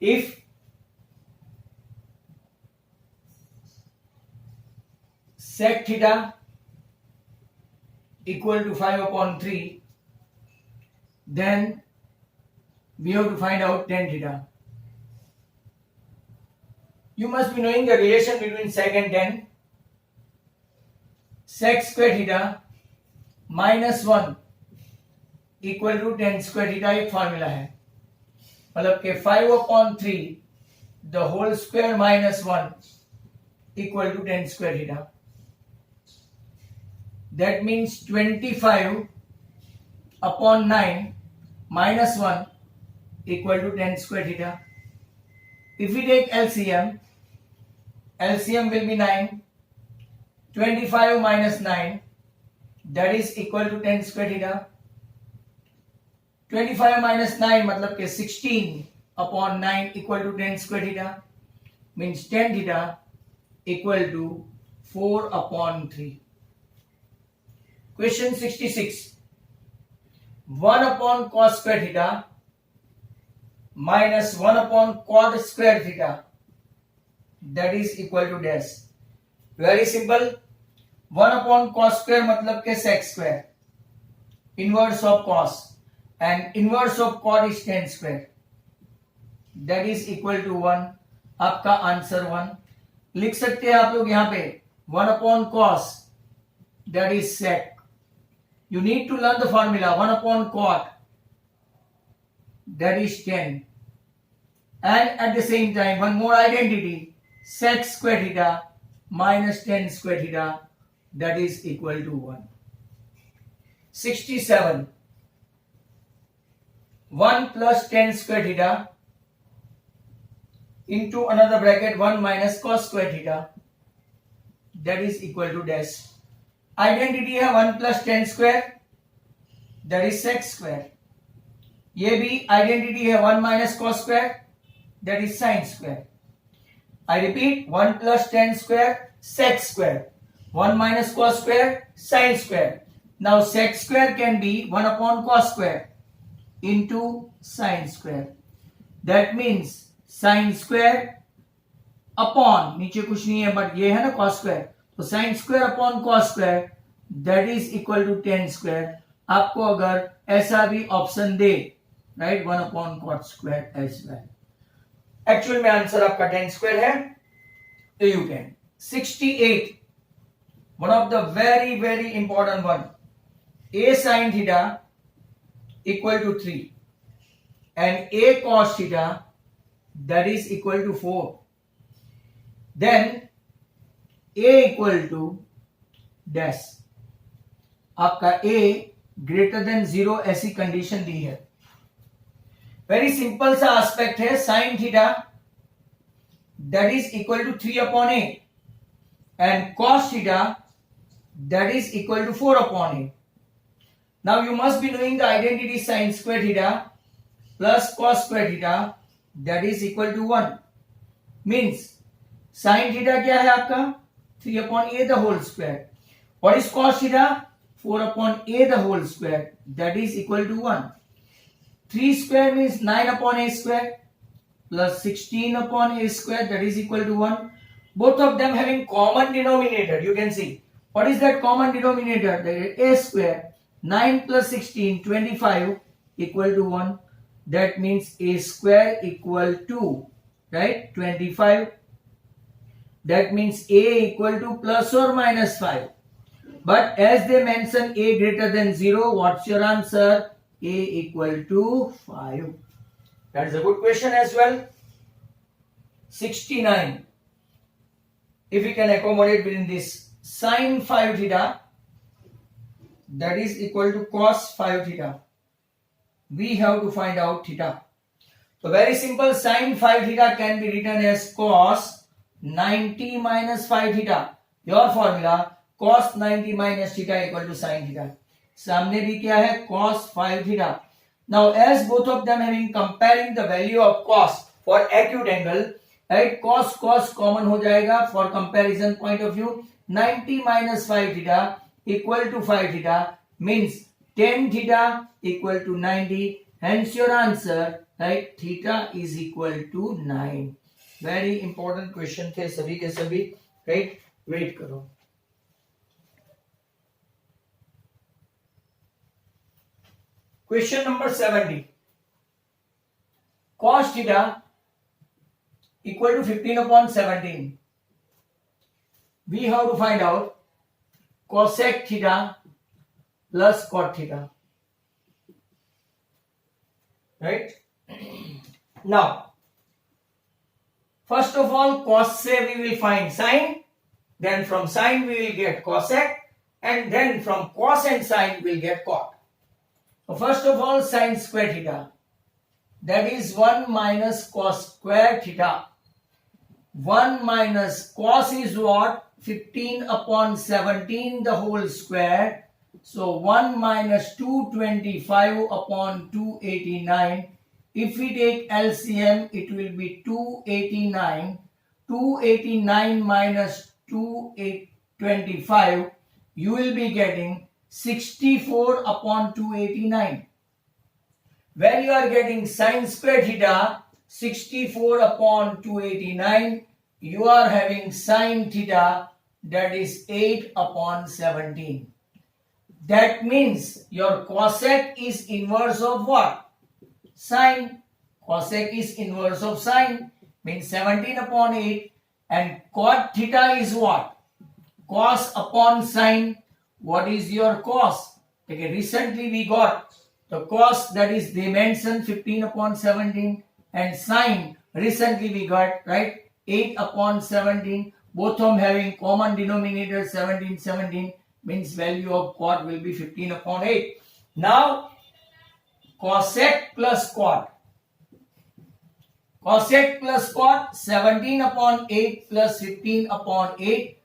if sec theta equal to 5 upon 3, then we have to find out tan theta. You must be knowing the relation between sec and tan. Sec square theta minus 1 equal to tan square theta एक formula है, मतलब के 5 upon 3 the whole square minus 1 equal to tan square theta. That means 25 upon 9 minus 1 equal to tan square theta. If we take LCM, LCM will be 9. 25 minus 9, that is equal to tan square theta. 25 minus 9 मतलब के 16 upon 9 equal to tan square theta, means tan theta equal to 4 upon 3. Question 66. 1 upon cos square theta minus 1 upon cot square theta, that is equal to dash. Very simple. 1 upon cos square मतलब के sec square, inverse of cos, and inverse of cot is tan square, that is equal to 1. आपका answer 1. लिख सकते हैं आप लोग यहाँ पे 1 upon cos, that is sec. You need to learn the formula 1 upon cot, that is tan, and at the same time one more identity, sec square theta minus tan square theta, that is equal to 1. 67. 1 plus tan square theta into another bracket 1 minus cos square theta, that is equal to dash. Identity है 1 plus tan square, that is sec square. ये भी identity है 1 minus cos square, that is sin square. I repeat 1 plus tan square sec square, 1 minus cos square sin square. Now sec square can be 1 upon cos square into sin square. That means sin square upon, नीचे कुछ नहीं है but ये है ना cos square, तो sin square upon cos square, that is equal to tan square. आपको अगर ऐसा भी ऑप्शन दे, right, 1 upon cot square as well. Actual में आंसर आपका tan square है, तो you can. 68. One of the very very important one, a sin theta equal to 3 and a cos theta, that is equal to 4. Then a equal to dash. आपका a greater than 0 ऐसी condition दी है. Very simple सा aspect है, sin theta that is equal to 3 upon a and cos theta that is equal to 4 upon a. Now you must be knowing the identity sin square theta plus cos square theta, that is equal to 1. Means sin theta क्या है आपका 3 upon a the whole square. What is cos theta? 4 upon a the whole square, that is equal to 1. 3 square means 9 upon a square plus 16 upon a square, that is equal to 1. Both of them having common denominator. You can see what is that common denominator? That is a square. 9 plus 16, 25 equal to 1. That means a square equal to, right, 25. That means a equal to plus or minus 5. But as they mention a greater than 0, what's your answer? A equal to 5. That is a good question as well. 69. If we can accommodate within this, sin 5 theta, that is equal to cos 5 theta. We have to find out theta. So very simple, sin 5 theta can be written as cos 90 minus 5 theta. Your formula, cos 90 minus theta equal to sin theta. सामने भी क्या है, cos 5 theta. Now as both of them having comparing the value of cos for acute angle, right, cos common हो जाएगा for comparison point of view. 90 minus 5 theta equal to 5 theta means tan theta equal to 90 Hence your answer, right? Theta is equal to 9. Very important question थे सभी के सभी, right? Wait करो. Question number 70. Cos theta equal to 15 upon 17. We have to find out cosec theta plus cot theta. Right? Now, first of all, cos se we will find sine, then from sine we will get cosec, and then from cos and sine we will get cot. So first of all, sine square theta, that is 1 minus cos square theta. 1 minus cos is what? 15 upon 17 the whole square. So 1 minus 225 upon 289. If we take LCM, it will be 289. 289 minus 225, you will be getting 64 upon 289. When you are getting sine square theta, 64 upon 289, you are having sine theta, that is 8 upon 17. That means your cosec is inverse of what? Sine. Cosec is inverse of sine, means 17 upon 8. And cot theta is what? Cos upon sine. What is your cos? Okay, recently we got the cos, that is dimension 15 upon 17, and sine recently we got, right, 8 upon 17. Both of them having common denominator 17, means value of cot will be 15 upon 8. Now cosec plus cot. Cosec plus cot, 17 upon 8 plus 15 upon 8,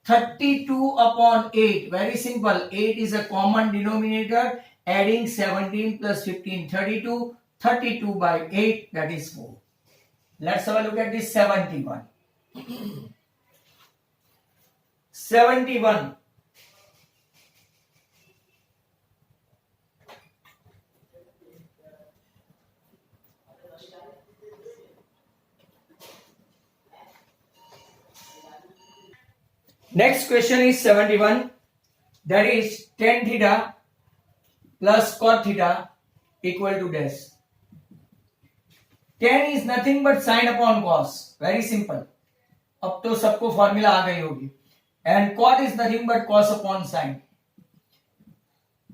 32 upon 8. Very simple. 8 is a common denominator. Adding 17 plus 15, 32. 32 by 8, that is 4. Let's have a look at this 71. 71. Next question is 71. That is tan theta plus cot theta equal to dash. Tan is nothing but sine upon cos. Very simple. अब तो सबको formula आ गई होगी. And cot is nothing but cos upon sine.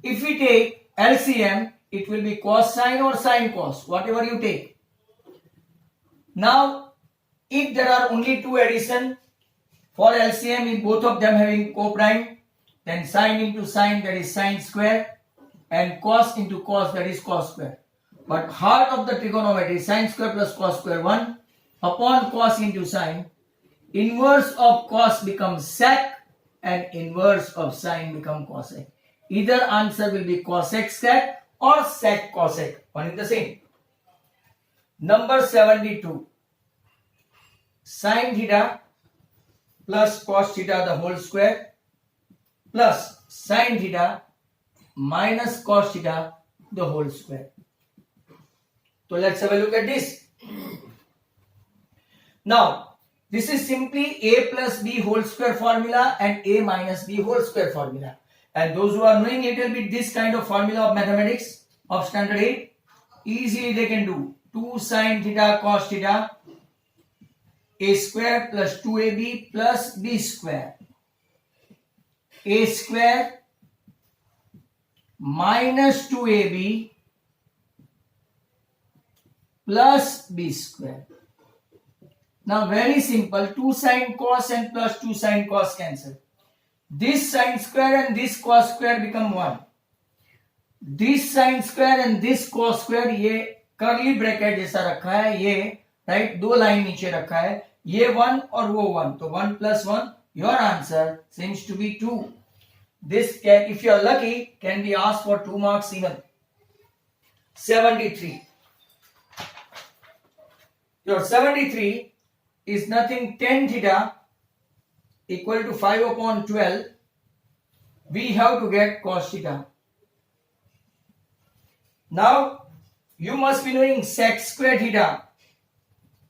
If we take LCM, it will be cos sine or sine cos, whatever you take. Now, if there are only two addition, for LCM, if both of them having co-prime, then sine into sine, that is sine square, and cos into cos, that is cos square. But heart of the trigonometry, sine square plus cos square 1 upon cos into sine. Inverse of cos becomes sec and inverse of sine becomes cosec. Either answer will be cosec sec or sec cosec. One is the same. Number 72. Sine theta plus cos theta the whole square plus sine theta minus cos theta the whole square. So let's have a look at this. Now, this is simply a plus b whole square formula and a minus b whole square formula. And those who are knowing a little bit this kind of formula of mathematics of standard 8, easily they can do 2 sine theta cos theta a square plus 2ab plus b square. A square minus 2ab plus b square. Now very simple, 2 sine cos and plus 2 sine cos cancel. This sine square and this cos square become 1. This sine square and this cos square, ये curly bracket जैसा रखा है, ये right, दो line नीचे रखा है, ये 1 और वो 1, तो 1 plus 1, your answer seems to be 2. This can, if you are lucky, can be asked for 2 marks even. 73. Your 73 is nothing, tan theta equal to 5 upon 12. We have to get cos theta. Now, You must be knowing sec square theta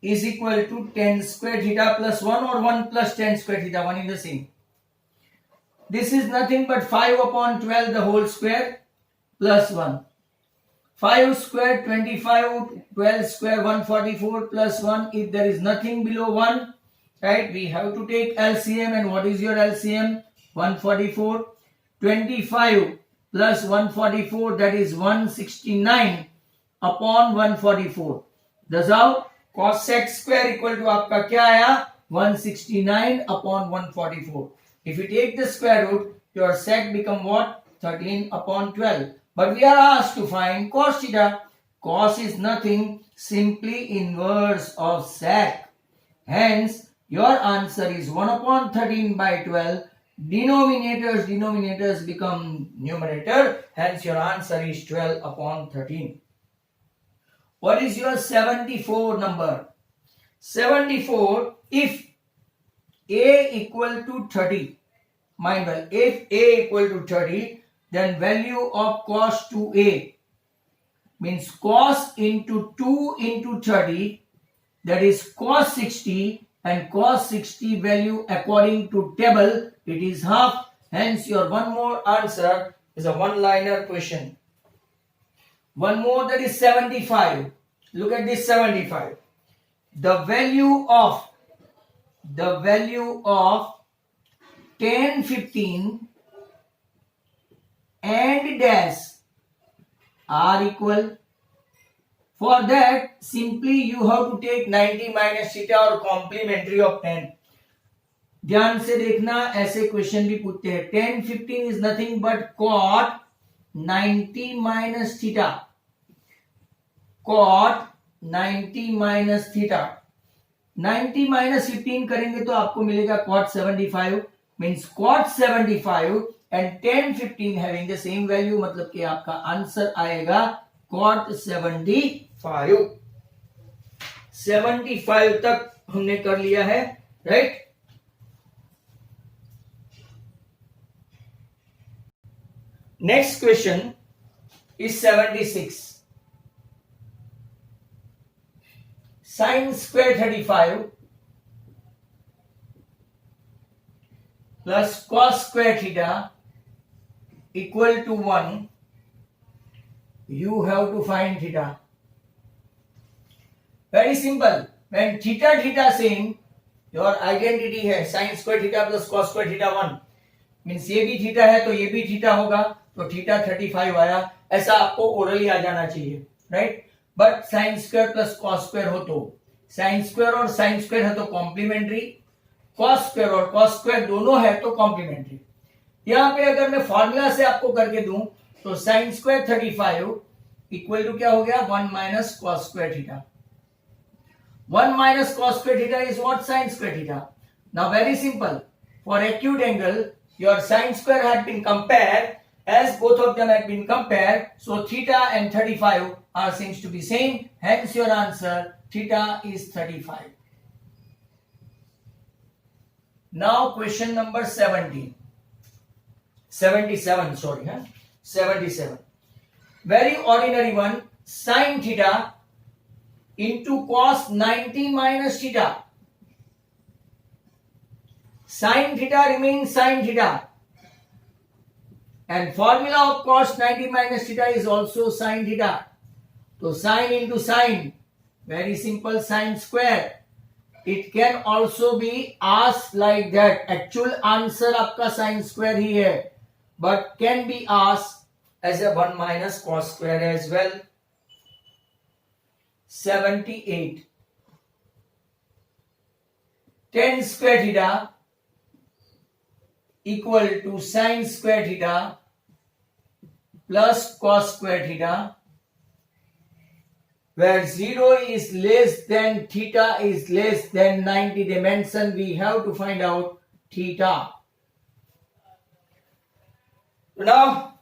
is equal to tan square theta plus 1 or 1 plus tan square theta, one in the same. This is nothing but 5 upon 12 the whole square plus 1. 5 square 25, 12 square 144 plus 1. If there is nothing below 1, right, we have to take LCM. And what is your LCM? 144. 25 plus 144, that is 169 upon 144. Thus how? Cos sec square equal to आपका क्या आया? 169 upon 144. If you take the square root, your sec become what? 13 upon 12. But we are asked to find cos theta. Cos is nothing, simply inverse of sec. Hence, your answer is 1 upon 13 by 12. Denominators become numerator. Hence, your answer is 12 upon 13. What is your 74 number? 74, if A equal to 30, mind well, if A equal to 30, then value of cos 2A means cos into 2 into 30, that is cos 60, and cos 60 value according to table, it is half. Hence your one more answer is a one-liner question. One more, that is 75. Look at this 75. The value of 10, 15 and dash are equal. For that, simply you have to take 90 minus theta or complementary of 10. ध्यान से देखना, ऐसे question भी पूछते हैं. 10, 15 is nothing but cot 90 minus theta. Cot 90 minus theta. 90 minus 15 करेंगे तो आपको मिलेगा cot 75. Means cot 75 and 10, 15 having the same value. मतलब कि आपका आंसर आएगा cot 75. 75 तक हमने कर लिया है, right? Next question is 76. Sin square 35 plus cos square theta equal to 1. You have to find theta. Very simple. When theta same, your identity है sin square theta plus cos square theta 1. Means ये भी theta है तो ये भी theta होगा, तो theta 35 आया. ऐसा आपको ओरली आ जाना चाहिए, right? But sine square plus cos square हो तो साइन स्क्वायर और साइन स्क्वायर है तो कॉम्प्लीमेंट्री, कॉस स्क्वायर और कॉस स्क्वायर दोनों है तो कॉम्प्लीमेंट्री. यहां पे अगर मैं फॉर्मूला से आपको करके दूं तो साइन स्क्वायर 35 इक्वल टू क्या हो गया? 1 minus cos square theta. 1 minus cos square theta is what? Sin square theta. Now very simple. For acute angle, your sin square had been compared. As both of them had been compared, so theta and 35 are seems to be same. Hence your answer theta is 35. Now question number 77. 77. Very ordinary one. Sin theta into cos 90 minus theta. Sin theta remains sin theta. And formula of cos 90 minus theta is also sin theta. So sin into sin. Very simple, sin square. It can also be asked like that. Actual answer आपका sin square ही है. But can be asked as a 1 minus cos square as well. 78. Tan square theta equal to sin square theta plus cos square theta, where 0 is less than theta is less than 90 dimension. We have to find out theta. So now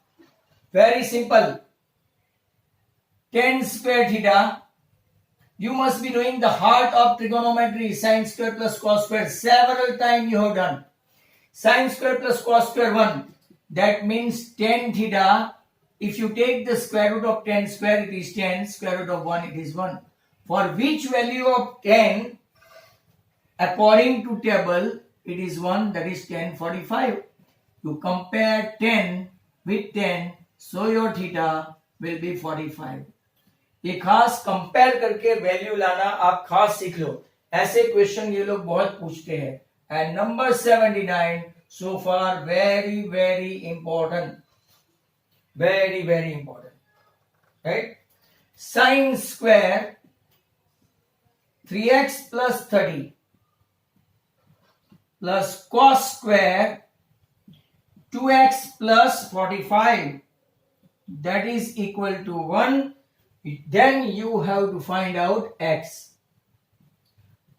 very simple. Tan square theta, you must be knowing the heart of trigonometry, sin square plus cos square. Several times you have done. Sin square plus cos square 1. That means tan theta if you take the square root of 10 square, it is 10, square root of 1, it is 1. For which value of 10, according to table, it is 1, that is 1045. You compare 10 with 10, so your theta will be 45. ये खास compare करके value लाना आप खास सीख लो, ऐसे question ये लोग बहुत पूछते हैं. And number 79 so far very very important, very very important, right? Sin square 3x plus 30 plus cos square 2x plus 45, that is equal to 1. Then you have to find out x.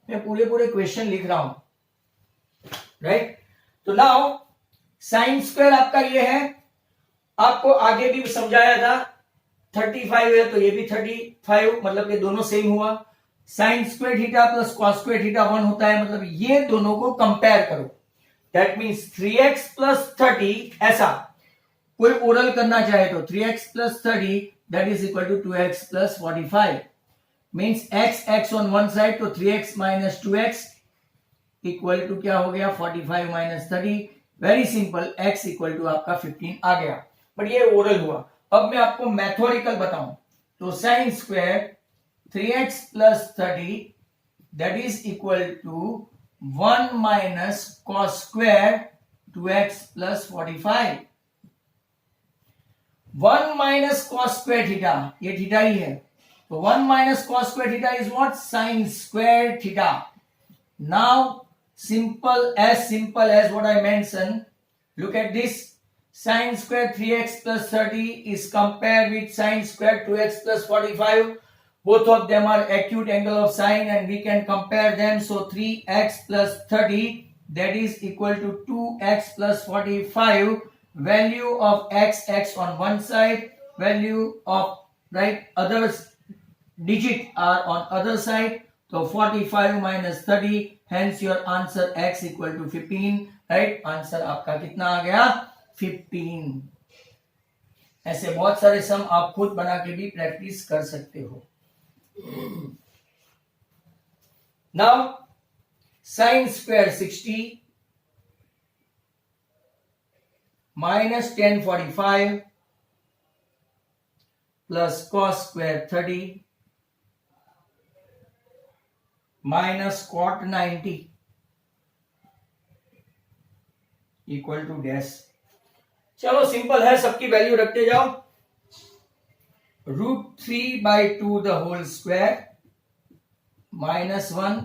मैं पूरे question लिख रहा हूं, right? तो now sine square आपका ये है, आपको आगे भी समझाया था 35 है तो ये भी 35, मतलब कि दोनों सेम हुआ. Sine square theta plus cos square theta 1 होता है, मतलब ये दोनों को कंपेयर करो. दैट मींस 3x प्लस 30, ऐसा कोई ओरल करना चाहे तो 3x plus 30 that is equal to 2x plus 45. Means x on one side, तो 3x minus 2x equal to क्या हो गया 45 minus 30. Very simple, x equal to आपका 15 आ गया. बट ये ओरल हुआ. अब मैं आपको मैथोरिकल बताऊं तो sine square 3x plus 30 that is equal to 1 minus cos square 2x plus 45. 1 minus cos square theta, ये थीटा ही है, तो 1 minus cos square theta is what? Sin square theta. Now simple as what I mentioned. Look at this. Sin square 3x plus 30 is compared with sin square 2x plus 45. Both of them are acute angle of sine and we can compare them. So 3x plus 30 that is equal to 2x plus 45. Value of x on one side, value of right others digit are on other side. So 45 minus 30, hence your answer x equal to 15. Right, answer आपका कितना आ गया 15. ऐसे बहुत सारे सम आप खुद बना के भी प्रैक्टिस कर सकते हो. Now sin square 60 minus 1045 plus cos square 30 minus cot 90 equal to dash. चलो सिंपल है, सबकी वैल्यू रखते जाओ. √3/2 the whole square minus 1,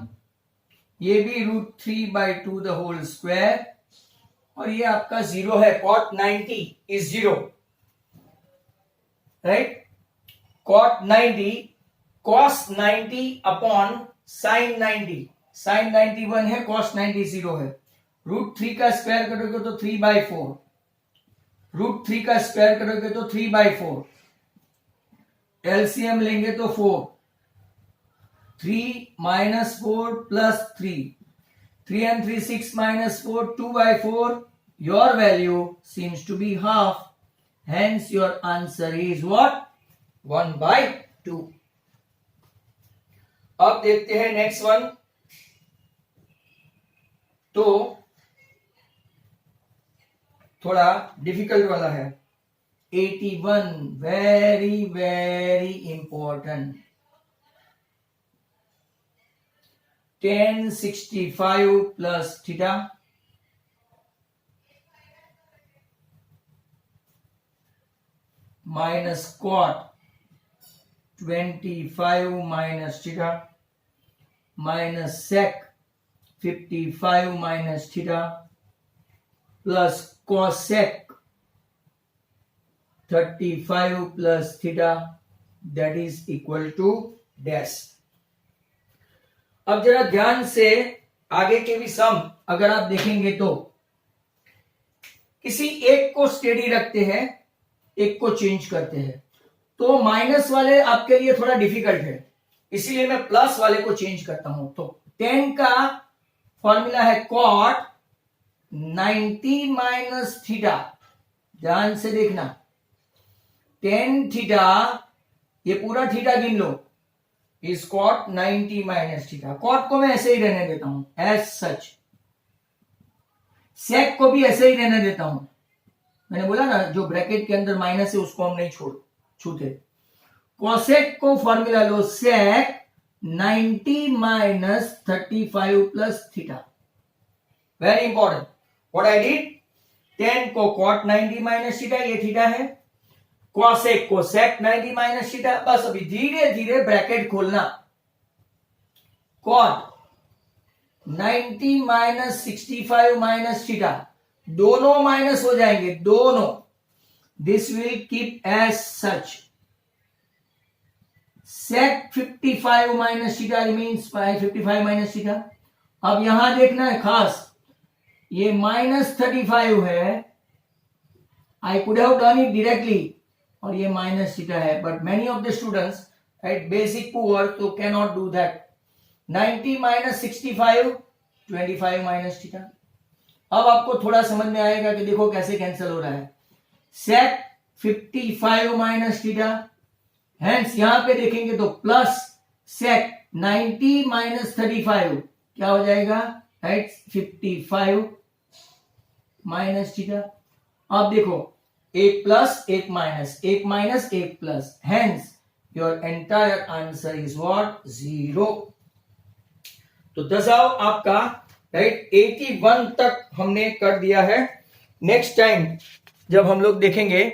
ये भी √3/2 the whole square, और ये आपका 0 है. cot 90 is 0, right? cot 90 cos 90 upon sin 90. sin 90 1 है, cos 90 0 है. √3 का स्क्वायर करोगे तो 3/4, √3 का स्क्वायर करोगे तो 3/4, एलसीएम लेंगे तो 4, 3 minus 4 plus 3, 3 and 3 6 minus 4 2/4. Your value seems to be half, hence your answer is what? 1/2. अब देखते हैं नेक्स्ट वन. तो थोड़ा डिफिकल्ट वाला है. 81 very very important. 1065 plus theta minus cot 25 minus theta minus sec 55 minus theta plus cosec 35 plus theta that is equal to dash. अब जरा ध्यान से आगे के भी सम अगर आप देखेंगे तो किसी एक को स्टेडी रखते हैं, एक को चेंज करते हैं, तो माइनस वाले आपके लिए थोड़ा डिफिकल्ट है, इसीलिए मैं प्लस वाले को चेंज करता हूं. तो 10 का फॉर्मूला है cot 90 माइनस थीटा. ध्यान से देखना, टेन थीटा, ये पूरा थीटा गिन लो, is cot 90 minus theta. Cot को मैं ऐसे ही रहने देता हूं एज सच, सेक को भी ऐसे ही रहने देता हूं। मैंने बोला ना जो ब्रैकेट के अंदर माइनस है उसको हम नहीं छूते। कोसेक को फॉर्मूला लो, sec 90 minus 35 plus theta. Very important, what I did, tan को कॉट 90 माइनस थीटा, ये थीटा है, कोसेक को सेक 90 माइनस थीटा। बस अभी धीरे धीरे ब्रैकेट खोलना, कॉट 90 माइनस 65 माइनस थीटा, दोनों माइनस हो जाएंगे, दोनों। This will keep as such. sec 55 minus theta remains 55 minus theta. अब यहां देखना है खास, ये माइनस 35 है, I could have done it directly, और ये माइनस थीटा है, but many of the students at basic poor तो can not do that. 90 minus 65 25 minus theta. अब आपको थोड़ा समझ में आएगा कि देखो कैसे कैंसिल हो रहा है। sec 55 माइनस थीटा, हेंस यहां पे देखेंगे तो प्लस sec 90 माइनस 35 क्या हो जाएगा, राइट, 55 माइनस थीटा। अब देखो एक प्लस एक माइनस, एक माइनस एक plus, hence your entire answer is what, 0। तो दसाव आपका राइट 81 तक हमने कर दिया है। नेक्स्ट टाइम जब हम लोग देखेंगे